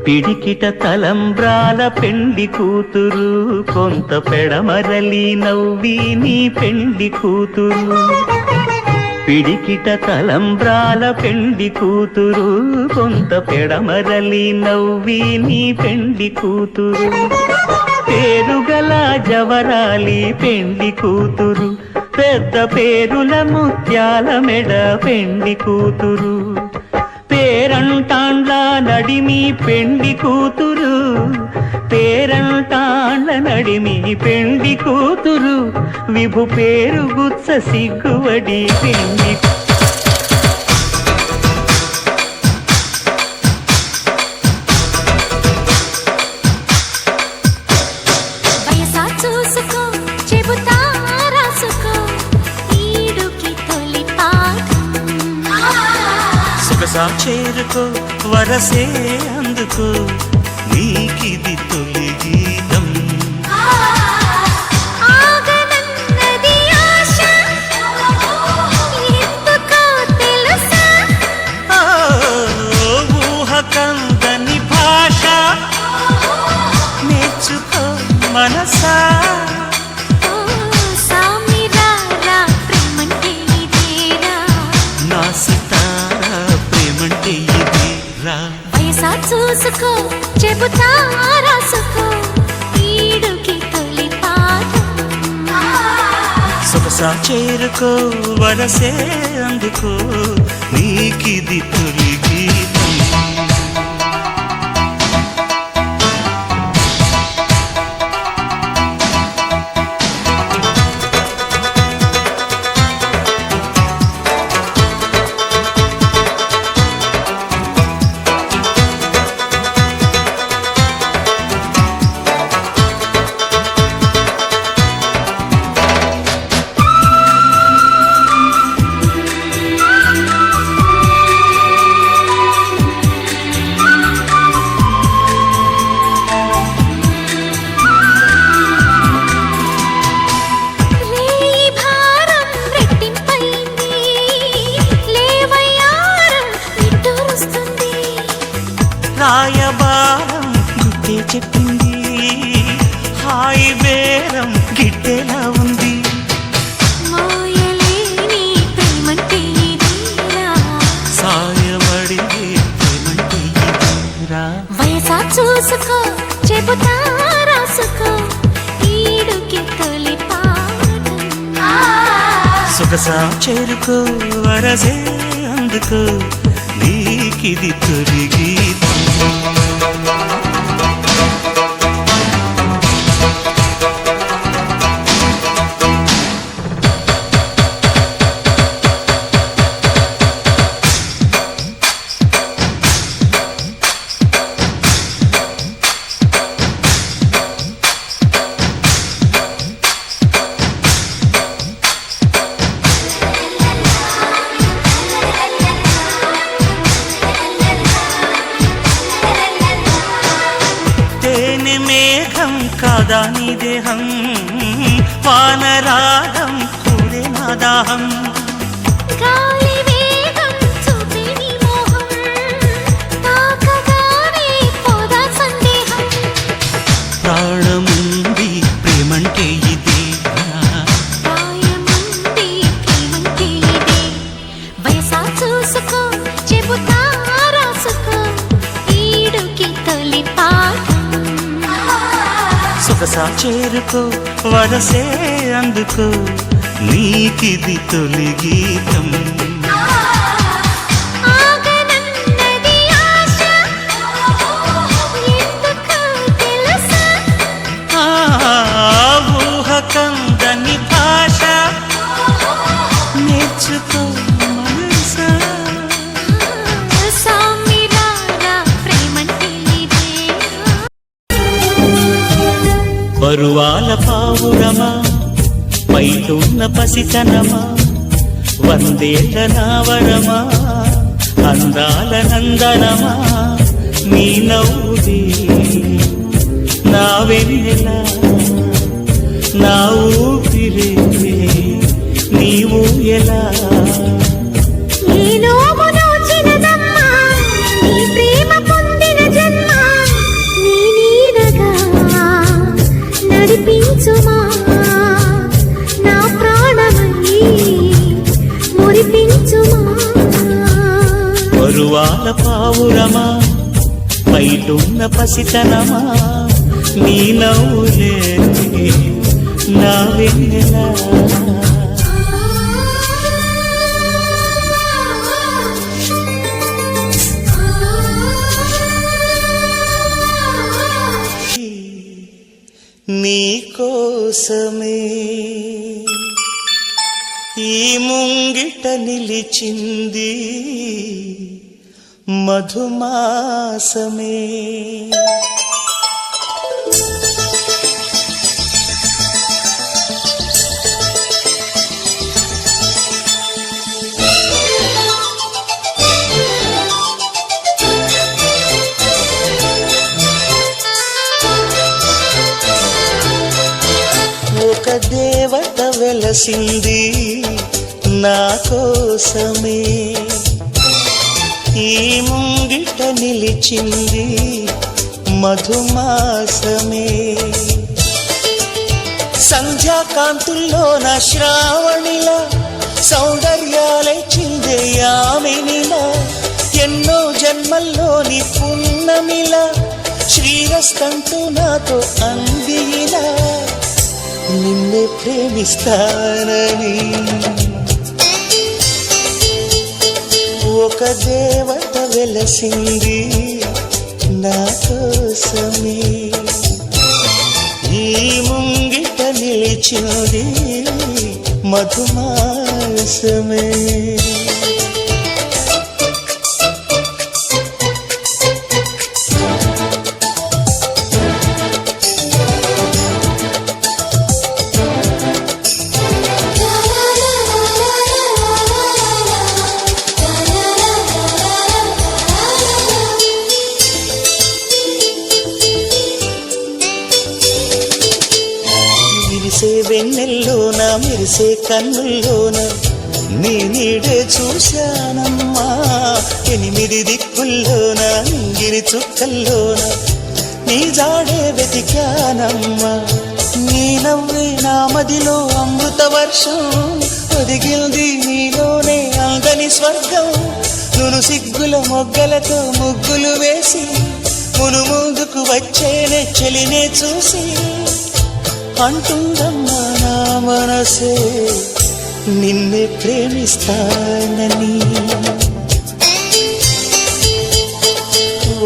పిడికిట తలంబ్రాల పెండి కూతురు, కొంత పెడమరలి నవ్వి నీ పెండి కూతురు. పిడికిట తలంబ్రాల పెండి కూతురు, కొంత పెడమరలి నవ్వి నీ పెండి కూతురు. పేరుగల జవరాలి పెండి కూతురు, పెద్ద పేరుల ముత్యాల మెడ పెండి కూతురు. పేరంటాండ్ల నడిమి పెండి కూతురు, పేరంటాండ్ల నడిమి పెండి కూతురు. విభు పేరు గుత్స సిగ్గువడి పెండి చేరుకో వరసే అందుకో నీకిది తొలి గీతం. ఊహ కందని భాష నేర్చుకో మనసా. వయసా చూసుకో చెబుతా రాసుకో ఈడుకి తొలి పాఠం. సొగసా చేరుకో వరసే అందుకో నీకిది తొలి గీతం. రాయబారం గుట్టే చెప్పింది, హాయి బేరం గిట్టేలా ఉంది. మోయలేని ప్రేమంటే ఇదేరా, సాయమడిగే ప్రేమంటే ఇదేరా. వయసా చూసుకో చెబుతా రాసుకో ఈడుకి తొలి పాఠం. సొగసా చేరుకో వరసే అందుకో నీకిది తొలి గీతం. మేఘం కాదా నీ దేహం, వానరాగం కూడే నా దాహం. గాలి వేగం చూపే నీ మోహం, తాకగానే పోదా సందేహం. ప్రాణముంది ప్రేమంటే ఇదేరా, ప్రాయముంది ప్రేమంటే ఇదే. వయసా చూసుకో చెబుతా రాసుకో ఈడుకి తొలి పాఠం. సొగసా చేరుకో వరసే అందుకో నీకిది తొలి గీతం. ఊహ కందని భాష నేర్చుకో మనసా. పరువాల పావురమా, పైటున్న పసితనమా, వందేళ్ల నావరమా, అందాల నందనమా. నీ నవ్వుదే నా వెన్నెలా, నా ఊపిరే నీవు ఎలా. ఈ నోము నోచిన దమ్మ, నీ ప్రేమ పొందిన జన్మ, పావురమా బయటున్న పసితనమా నీ నవ్వులే నా వెన్నెలా నీ కోసమే ఈ ముంగిట నిలిచింది మధుమాసమే ఒక దేవత వెలసింది నా కోసమే ఈ ముంగిట నిలిచింది మధుమాసమే సంధ్యాకాంతుల్లో నా శ్రావణిలా సౌందర్యాలై చిందే యామినిలా ఎన్నో జన్మల్లోని పున్నమిలా శ్రీరస్తంటూ నాతో అందిలా నిన్నే ప్రేమిస్తానని ఒక దేవత వెలసింది నా కోసమే ఈ ముంగిట నిలిచింది మధుమాసమే మెరిసే వెన్నెల్లోన మెరిసే కన్నుల్లోన నీ నీడే చూశానమ్మా 8 దిక్కుల్లోన నింగిరి చుక్కల్లోన నీ జాడే వెతికానమ్మా నీ నవ్వే నా మదిలో అమృత వర్షం ఒదిగింది నీలోనే అందని స్వర్గం నును సిగ్గుల మొగ్గలతో ముగ్గులు వేసి మును ముందుకు వచ్చేనే చెలినే చూసి అంటుందమ్మా నా మనసే నిన్నే ప్రేమిస్తానని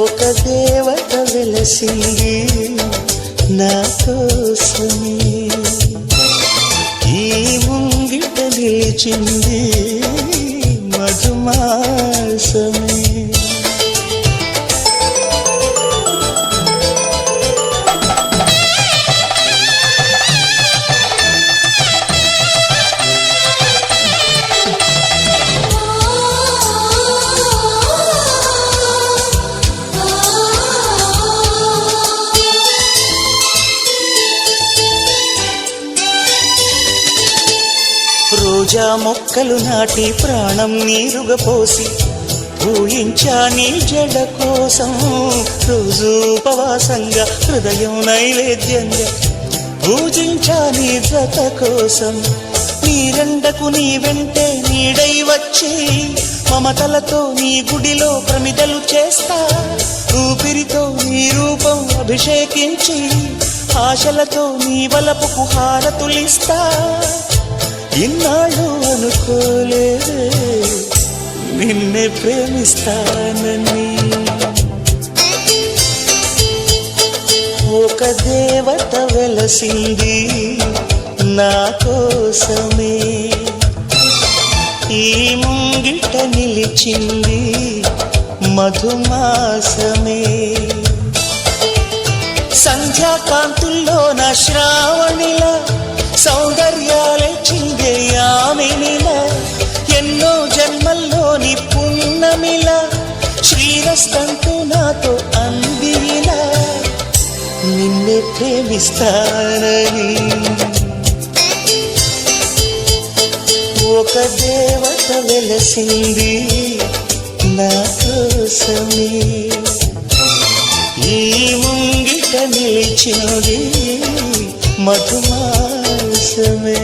ఒక దేవత వెలసింది నా కోసమే ఈ ముంగిట నిలిచింది మధుమాసమే రోజా మొక్కలు నాటి ప్రాణం నీరుగా పోసి పూయించా నీ జడ కోసం రోజు ఉపవాసంగా హృదయం నైవేద్యంగా పూజించా నీ జత కోసం నీరెండకు నీ వెంటే నీడై వచ్చి మమతలతో నీ గుడిలో ప్రమిదలు చేస్తా ఊపిరితో నీ రూపం అభిషేకించి ఆశలతో నీ వలపుకు హారతులిస్తా ఇన్నాళ్ళు అనుకోలేదే నిన్నే ప్రేమిస్తానని ఒక దేవత వెలసింది నా కోసమే ఈ ముంగిట నిలిచింది మధుమాసమే సంధ్యాకాంతుల్లో నా శ్రావణిలా సౌందర్యాలే చిందే యామినిలా ఎన్నో జన్మల్లోని పున్నమిలా శ్రీరస్తంటూ నాతో అందిలా నిన్నే ప్రేమిస్తానని ఒక దేవత వెలసింది నా కోసమే ఈ ముంగిట నిలిచింది మధుమాసమే